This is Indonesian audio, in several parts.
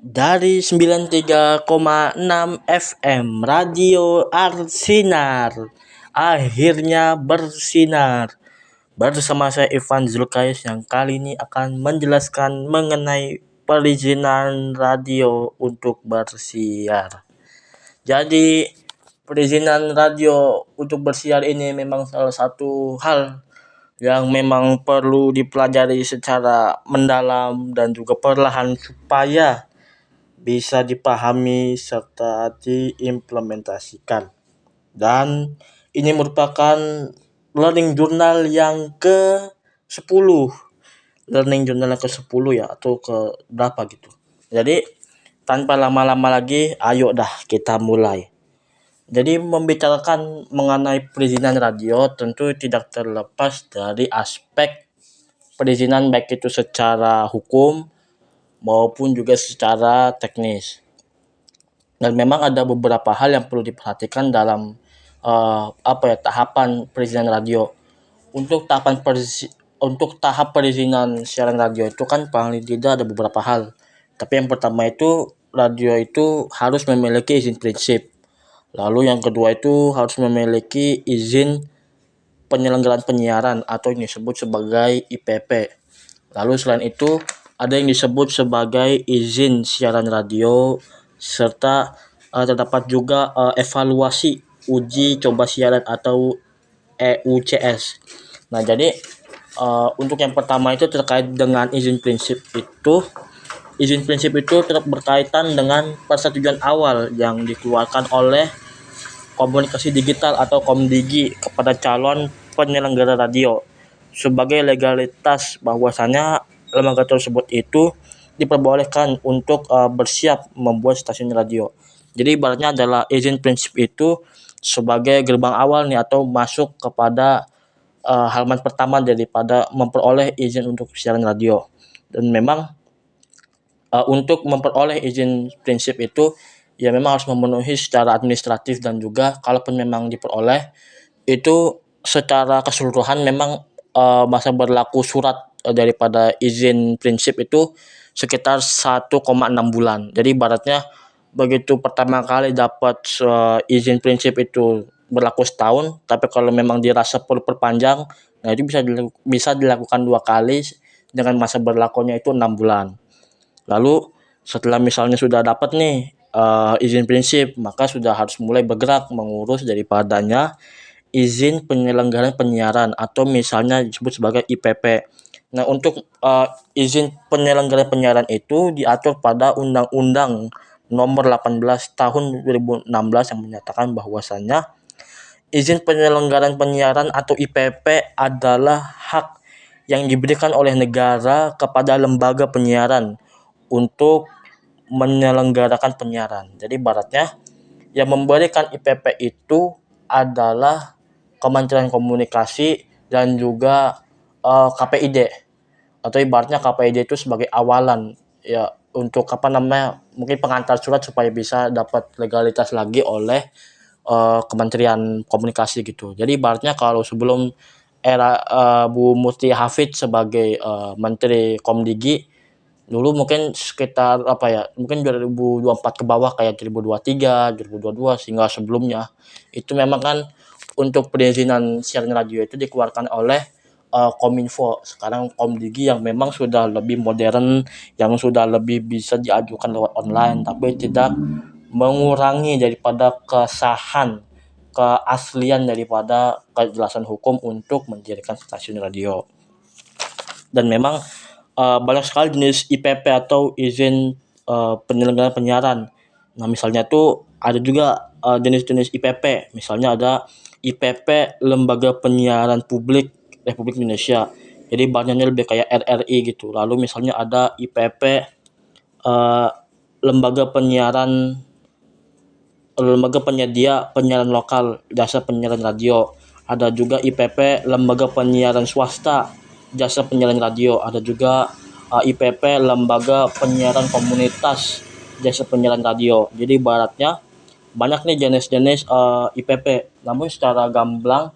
Dari 93,6 FM Radio Arsinar akhirnya bersinar. Bersama saya Ivan Zulkais yang kali ini akan menjelaskan mengenai perizinan radio untuk bersiar. Jadi perizinan radio untuk bersiar ini memang salah satu hal yang memang perlu dipelajari secara mendalam dan juga perlahan supaya bisa dipahami serta diimplementasikan. Dan ini merupakan learning journal yang ke-10. Learning journal yang ke-10 ya, atau ke berapa gitu. Jadi tanpa lama-lama lagi, ayo dah kita mulai. Jadi membicarakan mengenai perizinan radio tentu tidak terlepas dari aspek perizinan baik itu secara hukum maupun juga secara teknis. Dan memang ada beberapa hal yang perlu diperhatikan dalam tahapan perizinan radio. Untuk tahap perizinan siaran radio itu kan paling tidak ada beberapa hal. Tapi yang pertama itu radio itu harus memiliki izin prinsip. Lalu yang kedua itu harus memiliki izin penyelenggaraan penyiaran atau yang disebut sebagai IPP. Lalu selain itu ada yang disebut sebagai izin siaran radio serta terdapat juga evaluasi uji coba siaran atau EUCS. Nah, jadi untuk yang pertama itu terkait dengan izin prinsip itu. Izin prinsip itu berkaitan dengan persetujuan awal yang dikeluarkan oleh Komunikasi Digital atau Komdigi kepada calon penyelenggara radio sebagai legalitas bahwasanya lembaga tersebut itu diperbolehkan untuk bersiap membuat stasiun radio. Jadi ibaratnya adalah izin prinsip itu sebagai gerbang awal nih atau masuk kepada halaman pertama daripada memperoleh izin untuk siaran radio. Dan memang untuk memperoleh izin prinsip itu ya memang harus memenuhi secara administratif dan juga kalaupun memang diperoleh itu secara keseluruhan memang masa berlaku surat daripada izin prinsip itu sekitar 1,6 bulan. Jadi ibaratnya begitu pertama kali dapat izin prinsip itu berlaku setahun, tapi kalau memang dirasa perlu perpanjang, nah itu bisa dilakukan 2 kali dengan masa berlakunya itu 6 bulan. Lalu setelah misalnya sudah dapat nih izin prinsip, maka sudah harus mulai bergerak mengurus daripadanya izin penyelenggaraan penyiaran atau misalnya disebut sebagai IPP. Nah, untuk izin penyelenggaraan penyiaran itu diatur pada Undang-Undang Nomor 18 Tahun 2016 yang menyatakan bahwasannya izin penyelenggaraan penyiaran atau IPP adalah hak yang diberikan oleh negara kepada lembaga penyiaran untuk menyelenggarakan penyiaran. Jadi ibaratnya yang memberikan IPP itu adalah Kementerian Komunikasi dan juga KPID, atau ibaratnya KPID itu sebagai awalan ya untuk mungkin pengantar surat supaya bisa dapat legalitas lagi oleh Kementerian Komunikasi gitu. Jadi ibaratnya kalau sebelum era Bu Muti Hafid sebagai Menteri Komdigi dulu mungkin sekitar mungkin 2024 ke bawah kayak 2023, 2022 sehingga sebelumnya itu memang kan untuk perizinan siaran radio itu dikeluarkan oleh Kominfo. Sekarang Komdigi yang memang sudah lebih modern, yang sudah lebih bisa diajukan lewat online, tapi tidak mengurangi daripada kesahan, keaslian daripada kejelasan hukum untuk mendirikan stasiun radio. Dan memang banyak sekali jenis IPP atau izin penyelenggaraan penyiaran. Nah, misalnya tuh ada juga jenis-jenis IPP. Misalnya ada IPP Lembaga Penyiaran Publik Republik Indonesia. Jadi bahannya lebih kayak RRI gitu. Lalu misalnya ada IPP Lembaga Penyedia Penyiaran Lokal Jasa Penyiaran Radio. Ada juga IPP Lembaga Penyiaran Swasta Jasa Penyiaran Radio. Ada juga IPP Lembaga Penyiaran Komunitas Jasa Penyiaran Radio. Jadi ibaratnya banyak nih jenis-jenis IPP. Namun secara gamblang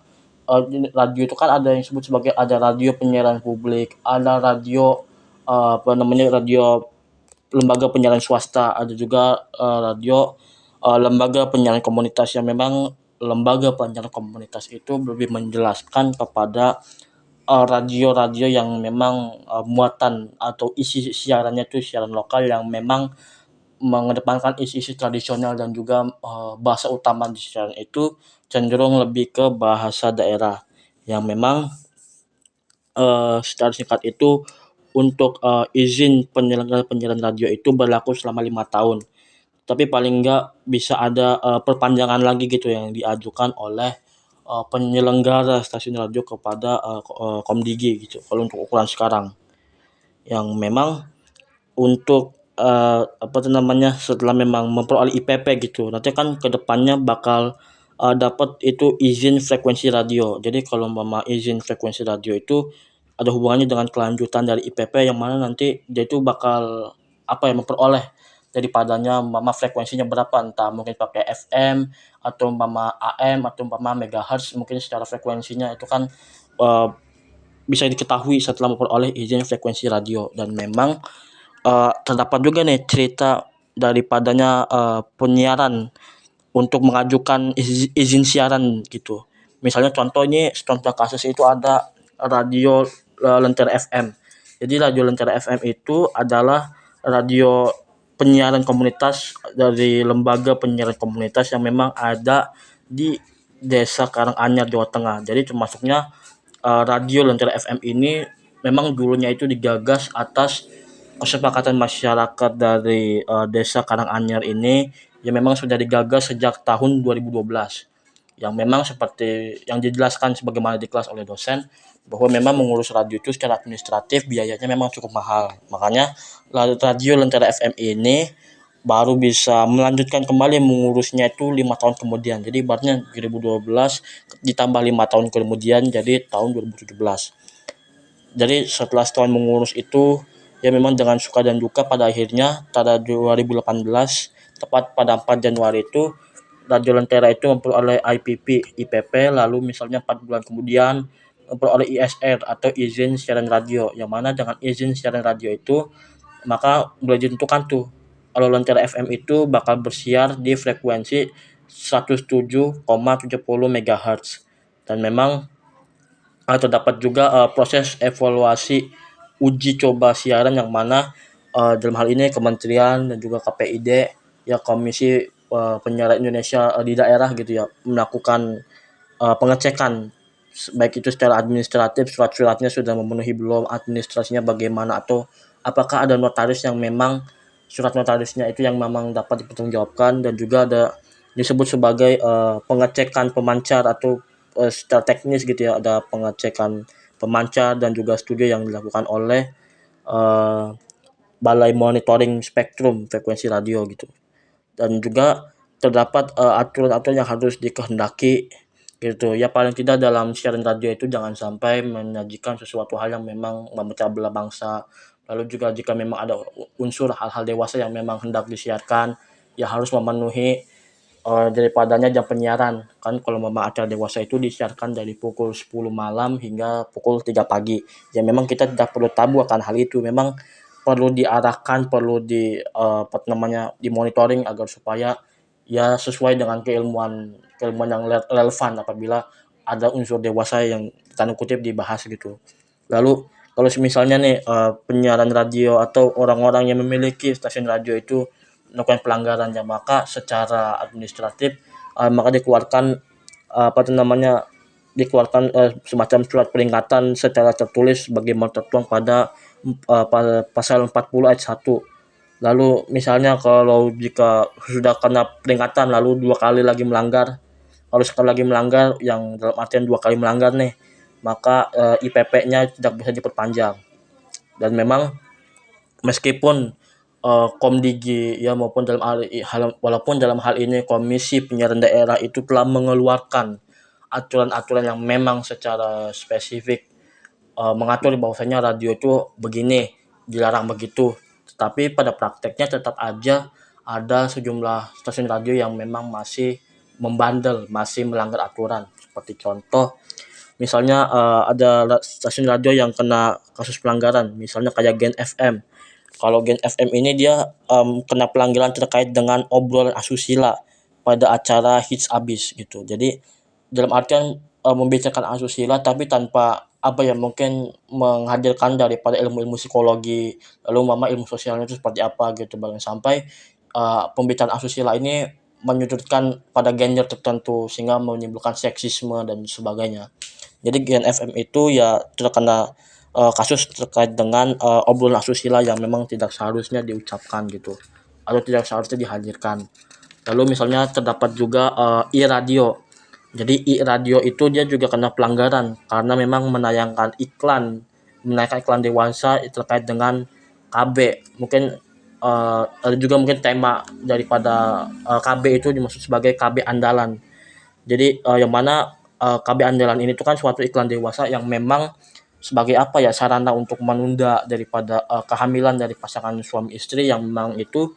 radio itu kan ada yang disebut sebagai ada radio penyiaran publik, ada radio radio lembaga penyiaran swasta, ada juga radio lembaga penyiaran komunitas yang memang lembaga penyiaran komunitas itu lebih menjelaskan kepada radio-radio yang memang muatan atau isi siarannya itu siaran lokal yang memang mengedepankan isi-isi tradisional dan juga bahasa utama di siaran itu cenderung lebih ke bahasa daerah yang memang secara singkat itu untuk izin penyiaran radio itu berlaku selama 5 tahun. Tapi paling enggak bisa ada perpanjangan lagi gitu yang diajukan oleh penyelenggara stasiun radio kepada Komdigi gitu. Kalau untuk ukuran sekarang, yang memang untuk apa tuh namanya setelah memang memperoleh IPP gitu, nanti kan kedepannya bakal dapat itu izin frekuensi radio. Jadi kalau mama izin frekuensi radio itu ada hubungannya dengan kelanjutan dari IPP yang mana nanti dia itu bakal apa ya memperoleh daripadanya mama frekuensinya berapa, entah mungkin pakai FM atau mama AM atau mama megahertz, mungkin secara frekuensinya itu kan uh, bisa diketahui setelah memperoleh izin frekuensi radio. Dan memang terdapat juga nih cerita daripadanya penyiaran untuk mengajukan izin siaran gitu. Misalnya contoh kasus itu ada radio Lentera FM. Jadi radio Lentera FM itu adalah radio penyiaran komunitas dari lembaga penyiaran komunitas yang memang ada di Desa Karanganyar, Jawa Tengah. Jadi termasuknya radio Lentera FM ini memang dulunya itu digagas atas kesepakatan masyarakat dari Desa Karanganyar ini yang memang sudah digagas sejak tahun 2012, yang memang seperti yang dijelaskan sebagaimana di kelas oleh dosen bahwa memang mengurus radio itu secara administratif biayanya memang cukup mahal. Makanya radio Lentera FM ini baru bisa melanjutkan kembali mengurusnya itu 5 tahun kemudian. Jadi ibaratnya 2012 ditambah 5 tahun kemudian jadi tahun 2017. Jadi setelah setahun mengurus itu ya memang dengan suka dan duka pada akhirnya pada 2018 tepat pada 4 Januari itu Radio Lentera itu memperoleh IPP, lalu misalnya 4 bulan kemudian memperoleh ISR atau izin siaran radio, yang mana dengan izin siaran radio itu maka boleh ditentukan tuh kalau Lentera FM itu bakal bersiar di frekuensi 107,70 MHz. Dan memang terdapat juga proses evaluasi uji coba siaran yang mana dalam hal ini Kementerian dan juga KPID ya Komisi Penyiaran Indonesia di daerah gitu ya melakukan pengecekan baik itu secara administratif surat-suratnya sudah memenuhi belum, administrasinya bagaimana, atau apakah ada notaris yang memang surat notarisnya itu yang memang dapat dipertanggungjawabkan, dan juga ada disebut sebagai pengecekan pemancar atau secara teknis gitu ya, ada pengecekan pemancar dan juga studi yang dilakukan oleh uh, Balai Monitoring Spektrum Frekuensi Radio gitu. Dan juga terdapat aturan-aturan yang harus dikehendaki gitu ya, paling tidak dalam siaran radio itu jangan sampai menyajikan sesuatu hal yang memang memecah belah bangsa. Lalu juga jika memang ada unsur hal-hal dewasa yang memang hendak disiarkan ya harus memenuhi daripadanya jam penyiaran. Kan kalau memang acara dewasa itu disiarkan dari pukul 10 malam hingga pukul 3 pagi. Ya memang kita tidak perlu tabu akan hal itu. Memang perlu diarahkan, perlu apa namanya, dimonitoring agar supaya ya sesuai dengan keilmuan keilmuan yang relevan apabila ada unsur dewasa yang tanda kutip dibahas gitu. Lalu kalau misalnya nih penyiaran radio atau orang-orang yang memiliki stasiun radio itu melakukan pelanggaran ya maka secara administratif maka dikeluarkan apa itu namanya dikeluarkan semacam surat peringatan secara tertulis bagaimana tertuang pada pasal 40 ayat 1. Lalu misalnya kalau jika sudah kena peringatan lalu 2 kali lagi melanggar, kalau sekali lagi melanggar yang dalam artian 2 kali melanggar nih, maka IPP-nya tidak bisa diperpanjang. Dan memang meskipun Komdigi ya maupun walaupun dalam hal ini Komisi Penyiaran Daerah itu telah mengeluarkan aturan-aturan yang memang secara spesifik mengatur bahwasanya radio itu begini, dilarang begitu. Tetapi pada prakteknya tetap aja ada sejumlah stasiun radio yang memang masih membandel, masih melanggar aturan. Seperti contoh, misalnya ada stasiun radio yang kena kasus pelanggaran, misalnya kayak Gen FM. Kalau Gen FM ini dia kena pelanggaran terkait dengan obrolan asusila pada acara Hits Abis gitu. Jadi dalam artian membicarakan asusila tapi tanpa apa ya, mungkin menghadirkan daripada ilmu-ilmu psikologi, lalu mama ilmu sosialnya itu seperti apa gitu, bahkan sampai pembicaraan asusila ini menyudutkan pada gender tertentu sehingga menimbulkan seksisme dan sebagainya. Jadi Gen FM itu ya terkena kasus terkait dengan obrolan asusila yang memang tidak seharusnya diucapkan gitu atau tidak seharusnya dihadirkan. Lalu misalnya terdapat juga e-radio. Jadi e-radio itu dia juga kena pelanggaran karena memang menayangkan iklan dewasa terkait dengan KB. Mungkin ada juga mungkin tema daripada KB itu dimaksud sebagai KB andalan. Jadi yang mana KB andalan ini tuh kan suatu iklan dewasa yang memang sebagai apa ya, sarana untuk menunda daripada kehamilan dari pasangan suami istri yang memang itu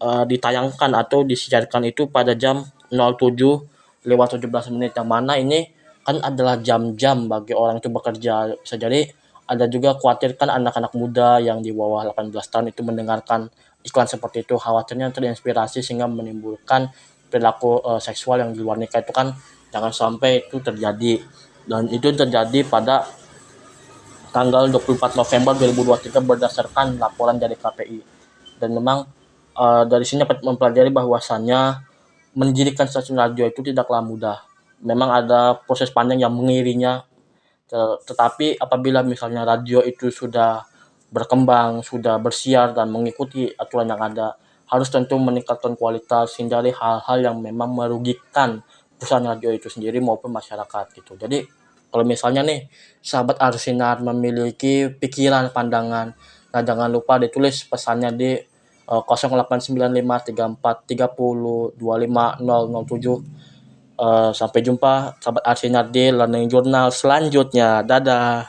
ditayangkan atau disiarkan itu pada jam 07:17 yang mana ini kan adalah jam-jam bagi orang itu bekerja. Bisa jadi ada juga khawatir kan anak-anak muda yang di bawah 18 tahun itu mendengarkan iklan seperti itu, khawatirnya terinspirasi sehingga menimbulkan perilaku seksual yang di luar nikah. Itu kan jangan sampai itu terjadi, dan itu terjadi pada tanggal 24 November 2023 berdasarkan laporan dari KPI. Dan memang dari sini dapat mempelajari bahwasannya mendirikan stasiun radio itu tidaklah mudah. Memang ada proses panjang yang mengiringinya, tetapi apabila misalnya radio itu sudah berkembang, sudah bersiar dan mengikuti aturan yang ada, harus tentu meningkatkan kualitas, hindari hal-hal yang memang merugikan perusahaan radio itu sendiri maupun masyarakat gitu. Jadi kalau misalnya nih sahabat Arsinar memiliki pikiran, pandangan, nah jangan lupa ditulis pesannya di 08953430250007. Sampai jumpa sahabat Arsinar di Learning Journal selanjutnya. Dadah.